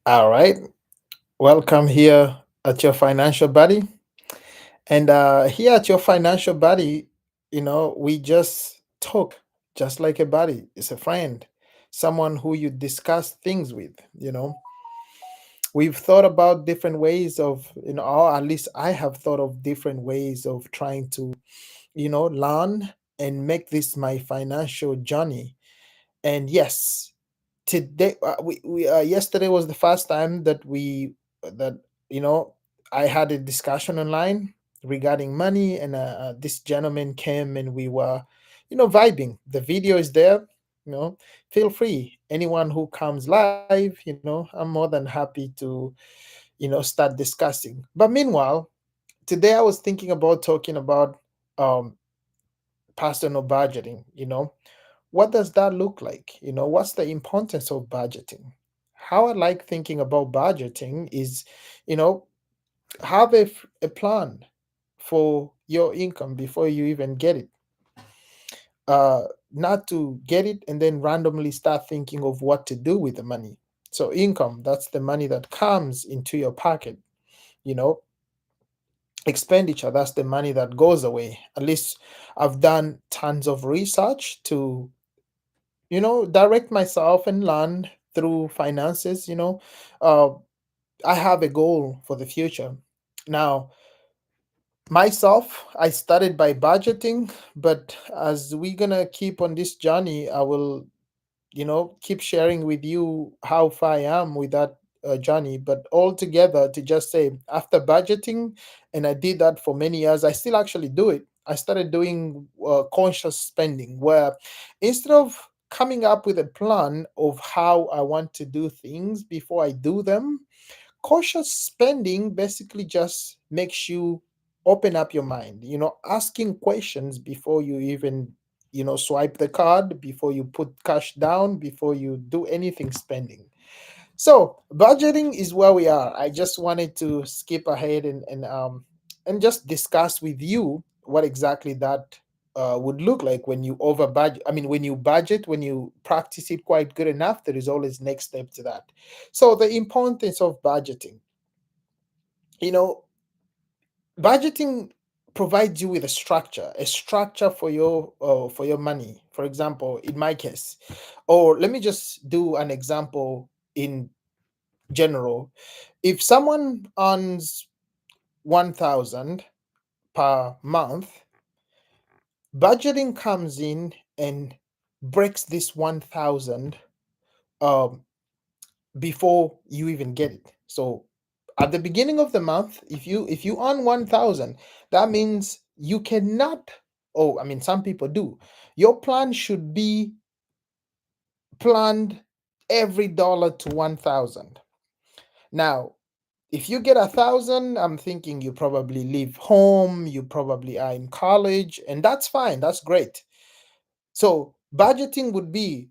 All right. Welcome here at your financial buddy. And here at your financial buddy, we just talk just like a buddy. It's a friend, someone who you discuss things with. We've thought about different ways of, or at least I have thought of different ways of trying to, learn and make this my financial journey. And yes, today we yesterday was the first time that you know I had a discussion online regarding money, and this gentleman came and we were vibing. The video is there. you know Feel free, anyone who comes live. I'm more than happy to start discussing. But meanwhile, today I was thinking about talking about um personal budgeting. What does that look like? What's the importance of budgeting? How I like thinking about budgeting is, you know, have a plan for your income before you even get it. Uh, Not to get it and then randomly start thinking of what to do with the money. So, income, that's the money that comes into your pocket. You know, Expenditure, that's the money that goes away. At least I've done tons of research to direct myself and learn through finances. uh, I have a goal for the future. Now, myself, I started by budgeting, but as we're gonna keep on this journey, I will keep sharing with you how far I am with that journey. But altogether, to just say, after budgeting, and I did that for many years, I still actually do it. I started doing conscious spending, where instead of coming up with a plan of how I want to do things before I do them, cautious spending basically just makes you open up your mind, asking questions before you even swipe the card, before you put cash down, before you do anything spending. So budgeting is where we are. I just wanted to skip ahead and just discuss with you what exactly that would look like when you over budget. I mean, when you budget, when you practice it quite good enough, there is always next step to that. So the importance of budgeting, you know, budgeting provides you with a structure for your money. For example, in my case, or let me just do an example in general. If someone earns 1,000 per month, budgeting comes in and breaks this 1,000 um, before you even get it. So at the beginning of the month, if you earn 1,000, that means you cannot. Oh, I mean, some people do. Your plan should be planned every dollar to 1,000. Now, if you get 1,000, I'm thinking you probably leave home, you probably are in college, and that's fine. That's great. So budgeting would be,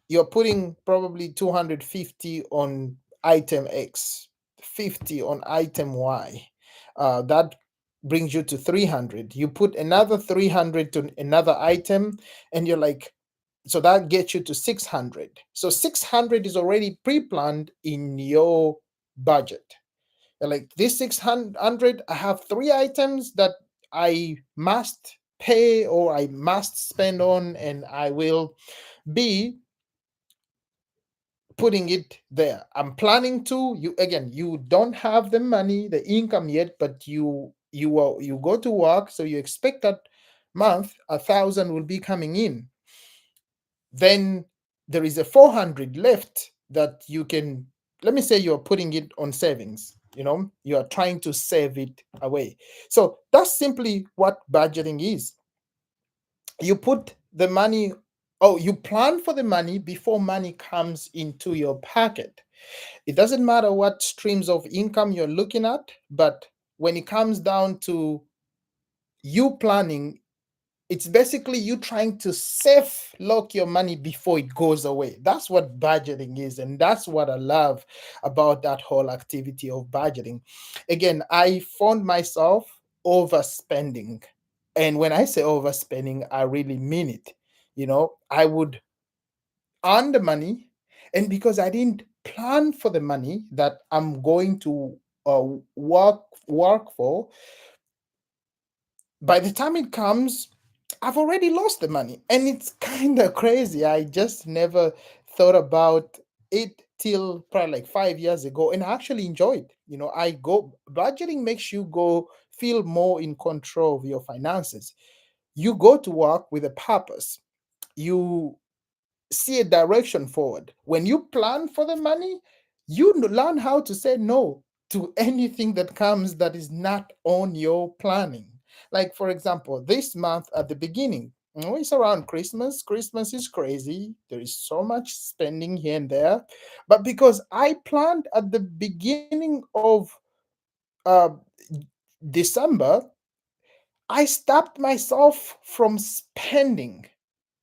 you're putting probably 250 on item X, 50 on item Y. That brings you to 300. You put another 300 to another item, and you're like, so that gets you to 600. So 600 is already pre planned in your budget. Like, this 600, I have three items that I must pay or I must spend on, and I will be putting it there. I'm planning to. You, again, you don't have the money, the income yet, but you go to work, so you expect that month 1,000 will be coming in. Then there is a 400 left that you can, let me say, you're putting it on savings. You are trying to save it away. So that's simply what budgeting is. You put the money, oh, you plan for the money before money comes into your pocket. It doesn't matter what streams of income you're looking at, but when it comes down to you planning, it's basically you trying to safe lock your money before it goes away. That's what budgeting is, and that's what I love about that whole activity of budgeting. Again, I found myself overspending, and when I say overspending, I really mean it. I would earn the money, And because I didn't plan for the money that I'm going to uh, work for, by the time it comes, I've already lost the money. And it's kind of crazy. I just never thought about it till probably like 5 years ago. And I actually enjoyed. I go budgeting makes you go feel more in control of your finances. You go to work with a purpose. You see a direction forward. When you plan for the money, you learn how to say no to anything that comes that is not on your planning. Like, for example, this month at the beginning, it's around Christmas. Christmas is crazy. There is so much spending here and there. But because I planned at the beginning of uh, December, I stopped myself from spending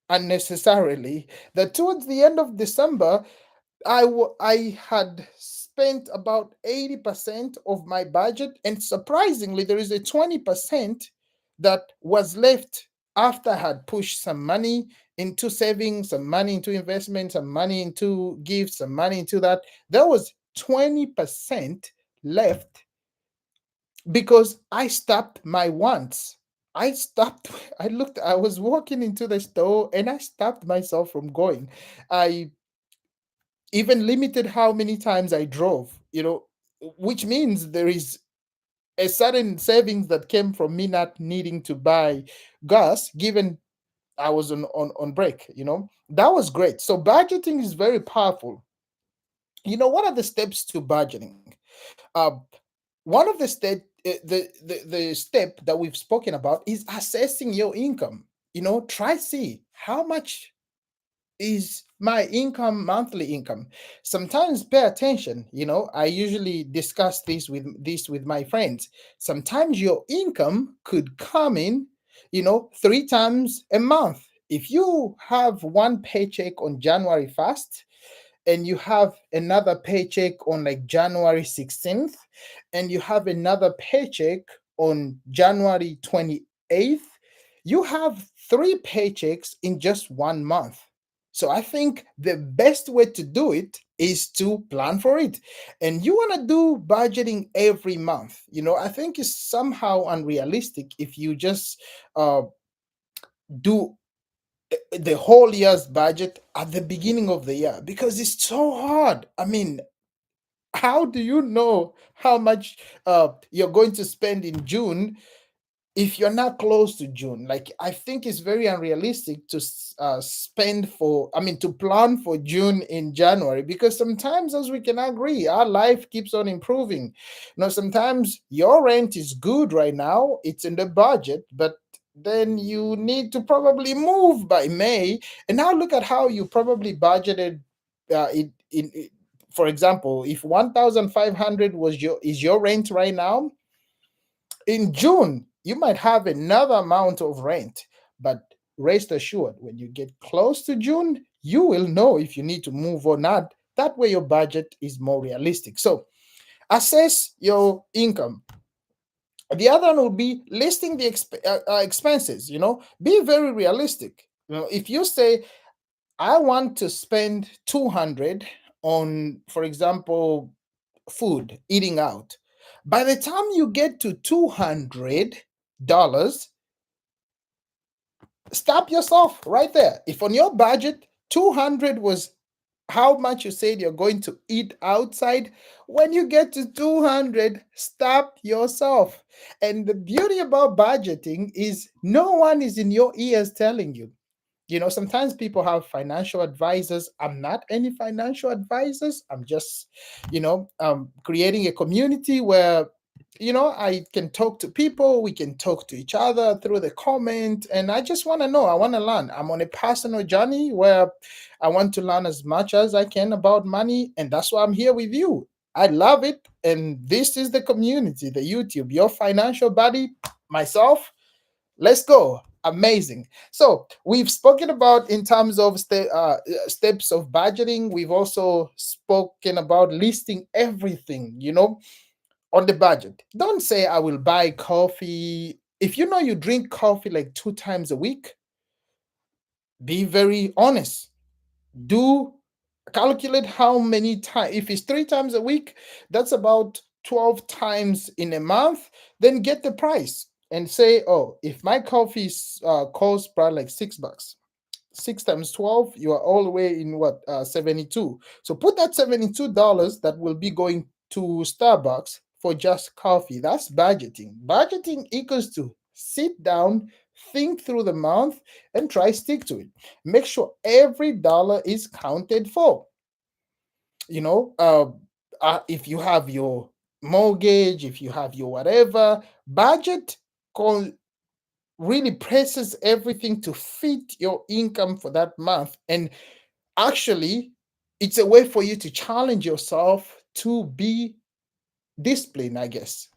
unnecessarily. That towards the end of December, I had spent about 80% of my budget, and surprisingly, there is a 20% that was left after I had pushed some money into savings, some money into investment, some money into gifts, some money into that. There was 20% left because I stopped my wants. I stopped, I was walking into the store and I stopped myself from going. I even limited how many times I drove, which means there is a certain savings that came from me not needing to buy gas, given I was on break. That was great. So budgeting is very powerful. What are the steps to budgeting? Uh, one of the step that we've spoken about is assessing your income. Try see how much is my income, monthly income. Sometimes pay attention. I usually discuss this with my friends. Sometimes your income could come in 3 times a month. If you have one paycheck on January 1st, and you have another paycheck on like January 16th, and you have another paycheck on January 28th, you have three paychecks in just 1 month. So I think the best way to do it is to plan for it. And you want to do budgeting every month. I think it's somehow unrealistic if you just uh, do the whole year's budget at the beginning of the year, because it's so hard. I mean, how do you know how much you're going to spend in June if you're not close to June? Like, I think it's very unrealistic to to plan for June in January, because sometimes, as we can agree, our life keeps on improving. Sometimes your rent is good right now, it's in the budget, but then you need to probably move by May. And now look at how you probably budgeted for example, if 1,500 is your rent right now, in June, you might have another amount of rent, but rest assured, when you get close to June, you will know if you need to move or not. That way, your budget is more realistic. So, assess your income. The other one will be listing the expenses. Be very realistic. If you say, I want to spend 200 on, for example, food, eating out. By the time you get to $200, stop yourself right there. If on your budget, 200 was how much you said you're going to eat outside, when you get to 200, stop yourself. And the beauty about budgeting is no one is in your ears telling you. Sometimes people have financial advisors. I'm not any financial advisors. I'm just, creating a community where, I can talk to people. We can talk to each other through the comment. And I just want to know, I want to learn. I'm on a personal journey where I want to learn as much as I can about money. And that's why I'm here with you. I love it. And this is the community, the YouTube, your financial buddy, myself. Let's go. Amazing. So we've spoken about in terms of steps of budgeting. We've also spoken about listing everything, on the budget. Don't say I will buy coffee. If you know you drink coffee like 2 times a week, be very honest. Do calculate how many times. If it's 3 times a week, that's about 12 times in a month. Then get the price and say, oh, if my coffee costs probably like $6, 6 times 12, you are all the way in what, 72. So put that $72 that will be going to Starbucks for just coffee. That's budgeting. Budgeting equals to sit down, think through the month, and try stick to it. Make sure every dollar is counted for. You know, if you have your mortgage, if you have your whatever, budget really presses everything to fit your income for that month. And actually, it's a way for you to challenge yourself to be disciplined, I guess.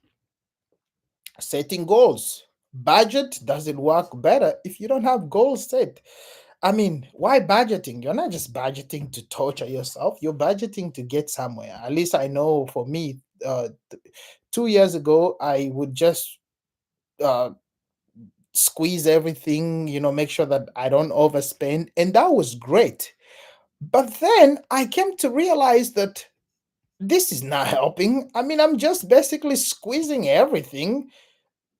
Setting goals. Budget doesn't work better if you don't have goals set. I mean, why budgeting? You're not just budgeting to torture yourself, you're budgeting to get somewhere. At least I know for me, 2 years ago, I would just uh, squeeze everything, make sure that I don't overspend. And that was great. But then I came to realize that this is not helping. I mean, I'm just basically squeezing everything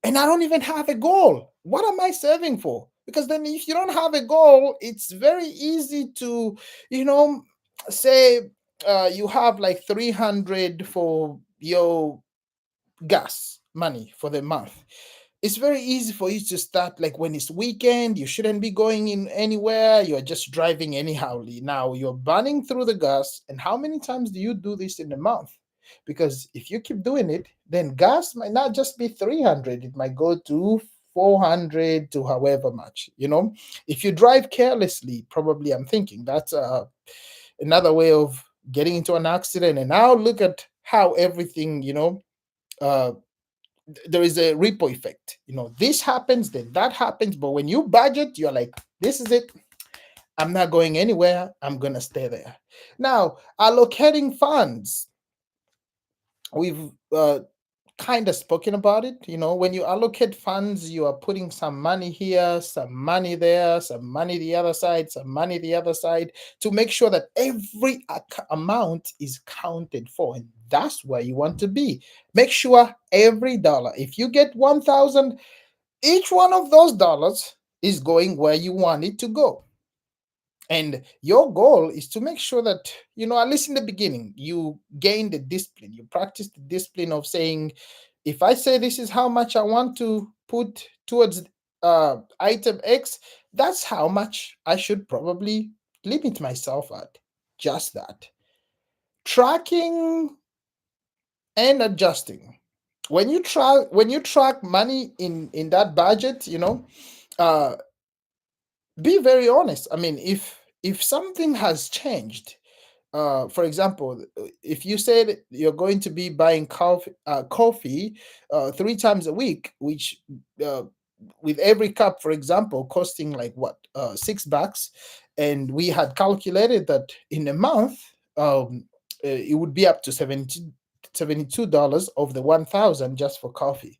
and I don't even have a goal. What am I serving for? Because then if you don't have a goal, it's very easy to, you know, say you have like 300 for your gas money for the month. It's very easy for you to start like when it's weekend, you shouldn't be going in anywhere, you're just driving anyhowly. Now you're burning through the gas. And how many times do you do this in a month? Because if you keep doing it, then gas might not just be 300, it might go to 400 to however much. If you drive carelessly, probably, I'm thinking that's another way of getting into an accident. And now look at how everything, uh, there is a ripple effect. This happens, then that happens. But when you budget, you're like, this is it. I'm not going anywhere. I'm going to stay there. Now, allocating funds. We've kind of spoken about it. When you allocate funds, you are putting some money here, some money there, some money the other side, some money the other side, to make sure that every amount is counted for. And that's where you want to be. Make sure every dollar, if you get 1,000, each one of those dollars is going where you want it to go. And your goal is to make sure that, at least in the beginning, you gain the discipline. You practice the discipline of saying, if I say this is how much I want to put towards item X, that's how much I should probably limit myself at. Just that. Tracking and adjusting. When you track money in that budget, uh, be very honest. I mean, if something has changed, for example, if you said you're going to be buying coffee 3 times a week, which uh, with every cup, for example, costing like what, $6, and we had calculated that in a month, it would be up to $72 of the 1,000 just for coffee.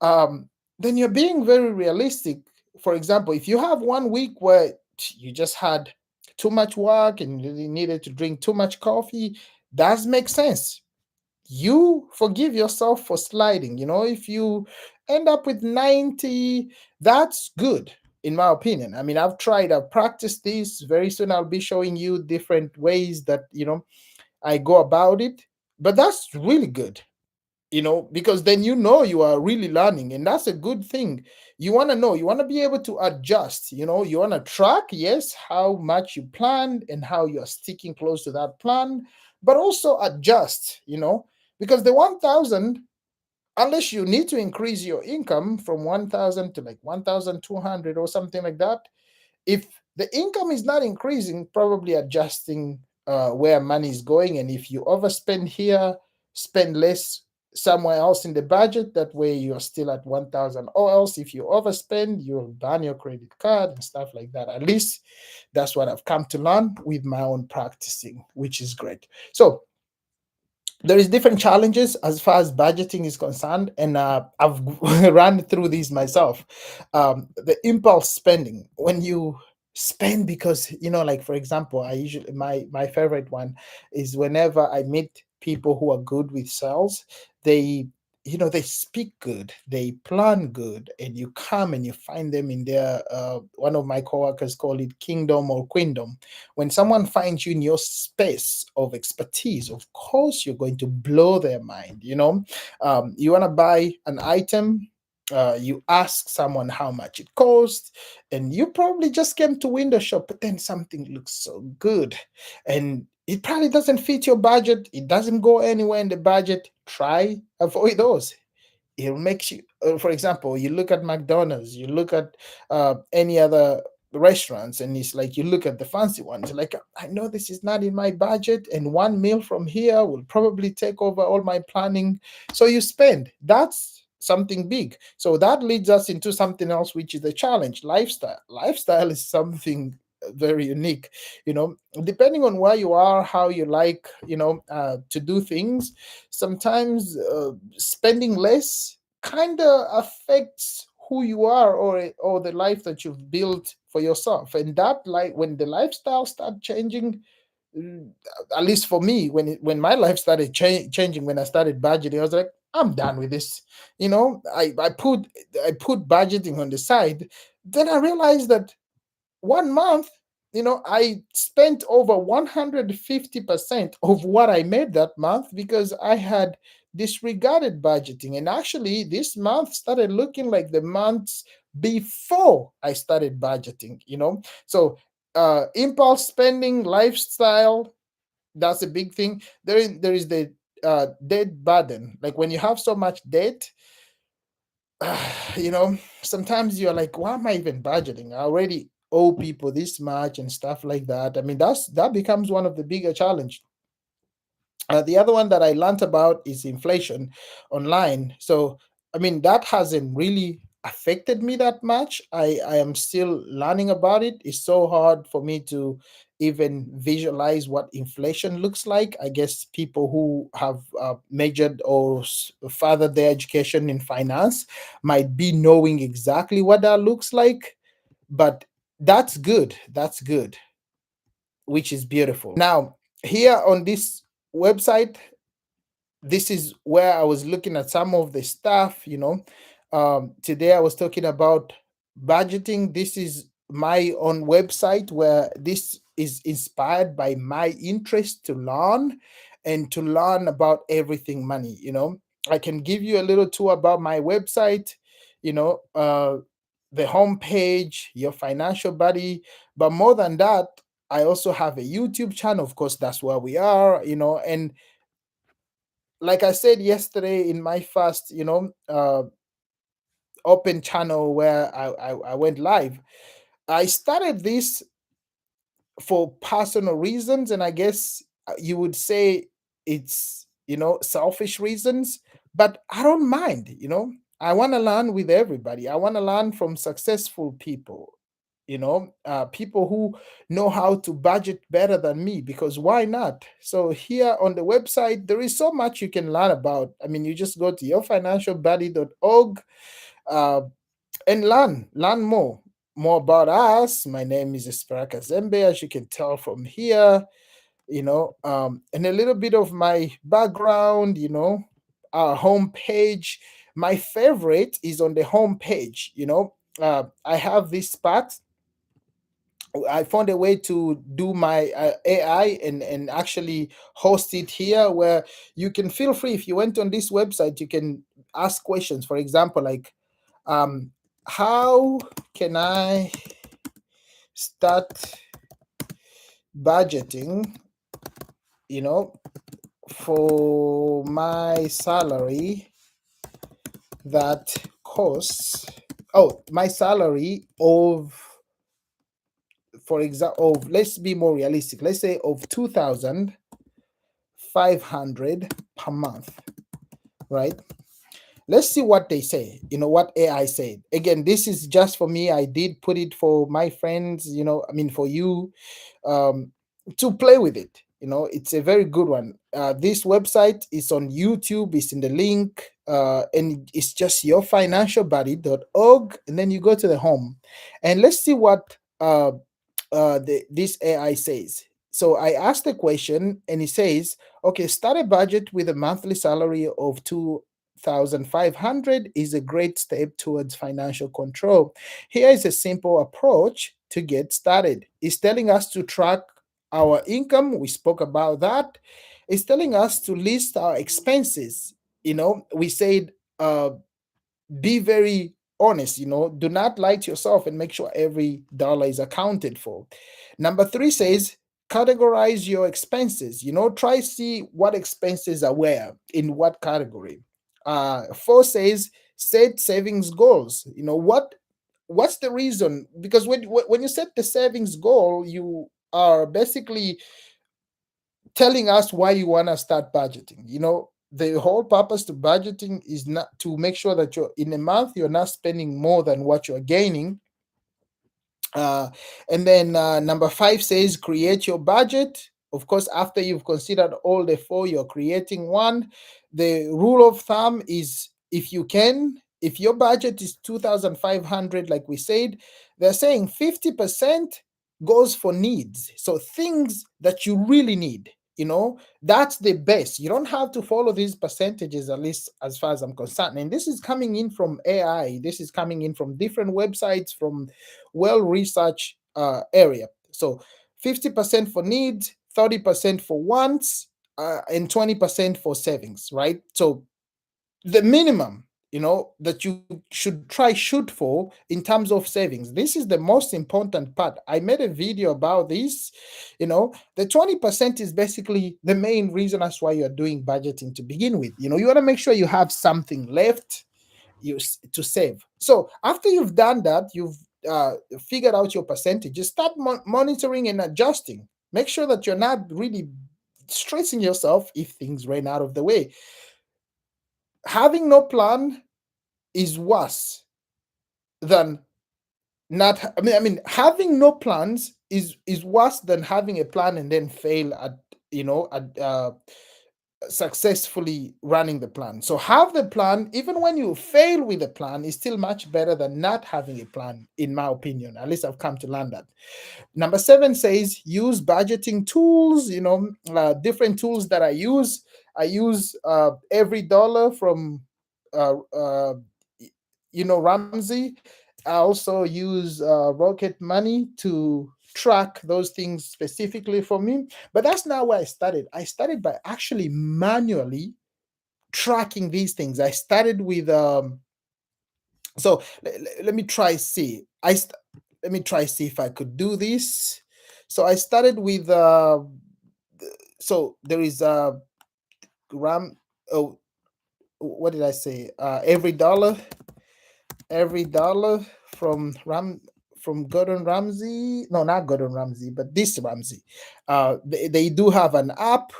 Then you're being very realistic. For example, if you have one week where you just had too much work and you needed to drink too much coffee, does make sense. You forgive yourself for sliding. If you end up with 90, that's good, in my opinion. I mean, I've practiced this. Very soon I'll be showing you different ways that, I go about it. But that's really good, because then you are really learning, and that's a good thing. You want to know, you want to be able to adjust. You want to track, yes, how much you planned and how you're sticking close to that plan, but also adjust, because the 1,000, unless you need to increase your income from 1,000 to like 1,200 or something like that, if the income is not increasing, probably adjusting where money is going. And if you overspend here, spend less somewhere else in the budget. That way you're still at 1,000. Or else, if you overspend, you'll ban your credit card and stuff like that. At least that's what I've come to learn with my own practicing, which is great. So there is different challenges as far as budgeting is concerned, and I've run through these myself. The impulse spending, when you spend because, like for example, I usually, my favorite one is whenever I meet people who are good with sales. They, they speak good, they plan good, and you come and you find them in their, one of my coworkers call it kingdom or queendom. When someone finds you in your space of expertise, of course you're going to blow their mind. You want to buy an item, you ask someone how much it costs, and you probably just came to window shop, but then something looks so good and it probably doesn't fit your budget, it doesn't go anywhere in the budget. Try avoid those. It makes you, for example, you look at McDonald's, you look at any other restaurants, and it's like you look at the fancy ones, like, I know this is not in my budget, and one meal from here will probably take over all my planning. So you spend. That's something big. So that leads us into something else, which is the challenge. Lifestyle is something very unique. Depending on where you are, how you like, to do things, sometimes spending less kind of affects who you are, or the life that you've built for yourself. And that, like, when the lifestyle start changing, mm, at least for me, when my life started changing, when I started budgeting, I was like, I'm done with this. I put budgeting on the side. Then I realized that one month, I spent over 150% of what I made that month because I had disregarded budgeting. And actually, this month started looking like the months before I started budgeting. So, impulse spending, lifestyle, that's a big thing. There is the debt burden. Like when you have so much debt, sometimes you're like, why am I even budgeting? I already owe people this much and stuff like that. I mean, that becomes one of the bigger challenge. The other one that I learned about is inflation online. So, I mean, that hasn't really affected me that much. I am still learning about it. It's so hard for me to even visualize what inflation looks like. I guess people who have majored or furthered their education in finance might be knowing exactly what that looks like. But that's good. That's good, which is beautiful. Now, here on this website, this is where I was looking at some of the stuff. Today I was talking about budgeting. This is my own website where this is inspired by my interest to learn and to learn about everything money. I can give you a little tour about my website, the homepage, your financial buddy. But more than that, I also have a YouTube channel. Of course, that's where we are. And like I said yesterday in my first, open channel where I went live, I started this for personal reasons, and I guess you would say it's, selfish reasons, but I don't mind. I want to learn with everybody. I want to learn from successful people, people who know how to budget better than me, because why not? So here on the website there is so much you can learn about. I mean, you just go to yourfinancialbuddy.org, uh, and learn more about us. My name is Esperaka Zembe, as you can tell from here, and a little bit of my background, our homepage. My favorite is on the homepage. I have this part. I found a way to do my AI and actually host it here, where you can feel free. If you went on this website, you can ask questions. For example, like, um, how can I start budgeting, you know, for my salary that costs, my salary of, for example, of, let's be more realistic. Let's say of 2,500 per month, right? Let's see what they say, what AI said. Again, this is just for me. I did put it for my friends, I mean, for you, um, to play with it. It's a very good one. This website is on YouTube, it's in the link, and it's just yourfinancialbuddy.org. And then you go to the home, and let's see what this AI says. So I asked the question, and it says, okay, start a budget with a monthly salary of 2,500 is a great step towards financial control. Here is a simple approach to get started. It's telling us to track our income. We spoke about that. It's telling us to list our expenses. We said, be very honest. Do not lie to yourself, and make sure every dollar is accounted for. Number three says, categorize your expenses. Try see what expenses are where, in what category. Four says, set savings goals. What's the reason? Because when you set the savings goal, you are basically telling us why you want to start budgeting. The whole purpose to budgeting is not to make sure that you're in a month you're not spending more than what you're gaining. uh, and then number five says, create your budget. Of course, after you've considered all the four, you're creating one. The rule of thumb is, if your budget is 2,500, like we said, they're saying 50% goes for needs. So things that you really need. That's the best. You don't have to follow these percentages, at least as far as I'm concerned. And this is coming in from AI. This is coming in from different websites, from well researched area. So 50% for needs, 30% for wants, and 20% for savings, right? So the minimum, that you should try shoot for in terms of savings. This is the most important part. I made a video about this. The 20% is basically the main reason as why you're doing budgeting to begin with. You want to make sure you have something left to save. So after you've done that, you've figured out your percentages, start monitoring and adjusting. Make sure that you're not really stressing yourself if things ran out of the way. Having no plan is worse than not. I mean, having no plans is worse than having a plan and then fail at successfully running the plan. So have the plan. Even when you fail with the plan, is still much better than not having a plan, in my opinion. At least I've come to learn that. Number seven says, use budgeting tools. Different tools that I use every dollar from Ramsey. I also use Rocket Money to track those things specifically for me. But that's not where I started. I started by actually manually tracking these things. I started with so let me try see. Let me try see if I could do this. So I started with so there is ram oh what did I say? Every dollar from Gordon Ramsay. No, not Gordon Ramsay, but this Ramsay. They do have an app.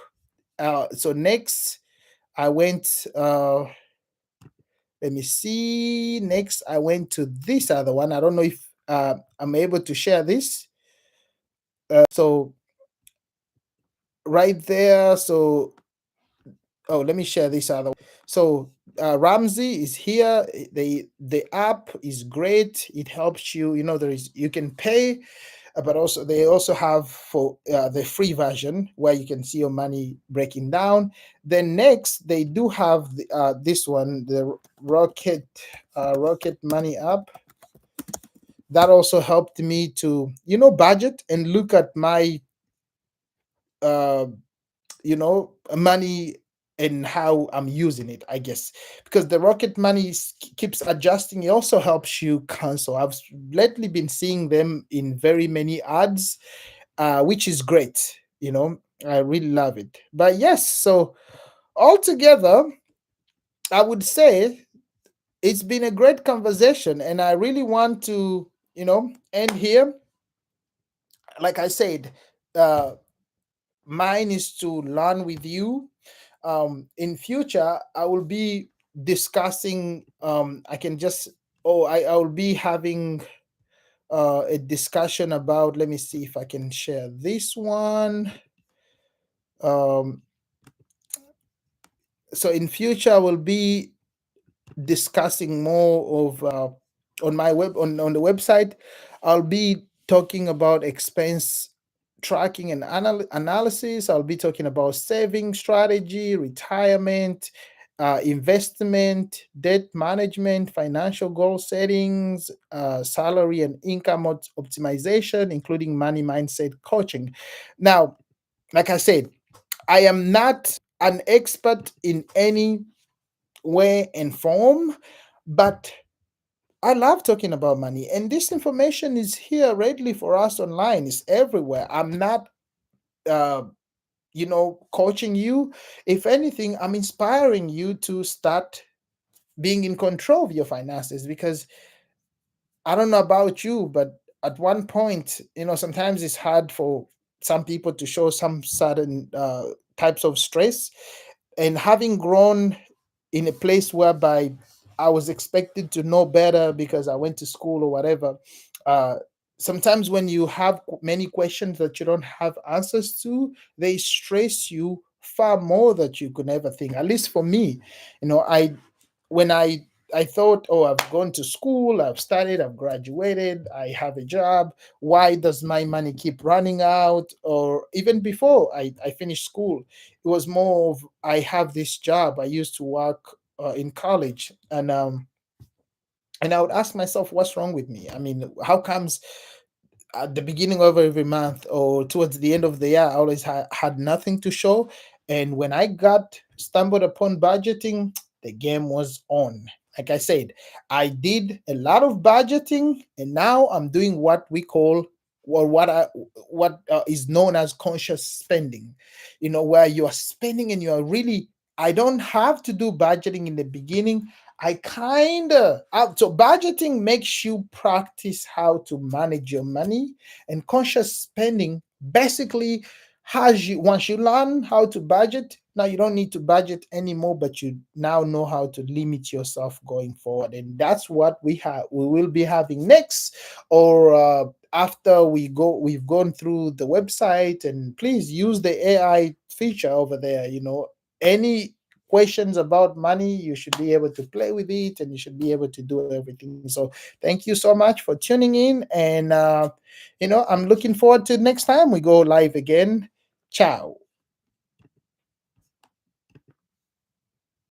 So next, I went. Let me see. Next, I went to this other one. I don't know if I'm able to share this. So right there. So let me share this other one. So Ramsey is here. The app is great. It helps you. You can pay, but also they also have for the free version where you can see your money breaking down. Then next they do have this one, the Rocket Money app. That also helped me to budget and look at my uh, money and how I'm using it, I guess. Because the Rocket Money keeps adjusting. It also helps you cancel. I've lately been seeing them in very many ads, which is great. I really love it. But yes, so altogether, I would say it's been a great conversation, and I really want to, end here. Like I said, uh, mine is to learn with you. In future, I will be discussing. I can just. Oh, I will be having a discussion about. Let me see if I can share this one. Um, so in future, I will be discussing more of on my on the website. I'll be talking about expense tracking and analysis. I'll be talking about saving strategy, retirement, investment, debt management, financial goal settings, salary and income optimization, including money mindset coaching. Now, like I said, I am not an expert in any way and form, but I love talking about money, and this information is here readily for us online. It's everywhere. I'm not, uh, coaching you. If anything, I'm inspiring you to start being in control of your finances because I don't know about you, but at one point, sometimes it's hard for some people to show some certain types of stress. And having grown in a place whereby I was expected to know better because I went to school or whatever, uh, sometimes when you have many questions that you don't have answers to, they stress you far more that you could ever think. At least for me, I when I thought, oh, I've gone to school, I've studied, I've graduated, I have a job. Why does my money keep running out? Or even before I finished school, it was more of I have this job. I used to work in college, and I would ask myself, what's wrong with me? I mean, how comes at the beginning of every month or towards the end of the year, I always had nothing to show. And when I got stumbled upon budgeting, the game was on. Like I said, I did a lot of budgeting, and now I'm doing what we call, or what is known as conscious spending. Where you are spending and you are really. I don't have to do budgeting in the beginning. I kind of so budgeting makes you practice how to manage your money, and conscious spending basically has you once you learn how to budget. Now you don't need to budget anymore, but you now know how to limit yourself going forward, and that's what we will be having next, or after we've gone through the website. And please use the AI feature over there. Any questions about money, you should be able to play with it and you should be able to do everything. So thank you so much for tuning in. And I'm looking forward to next time we go live again. Ciao.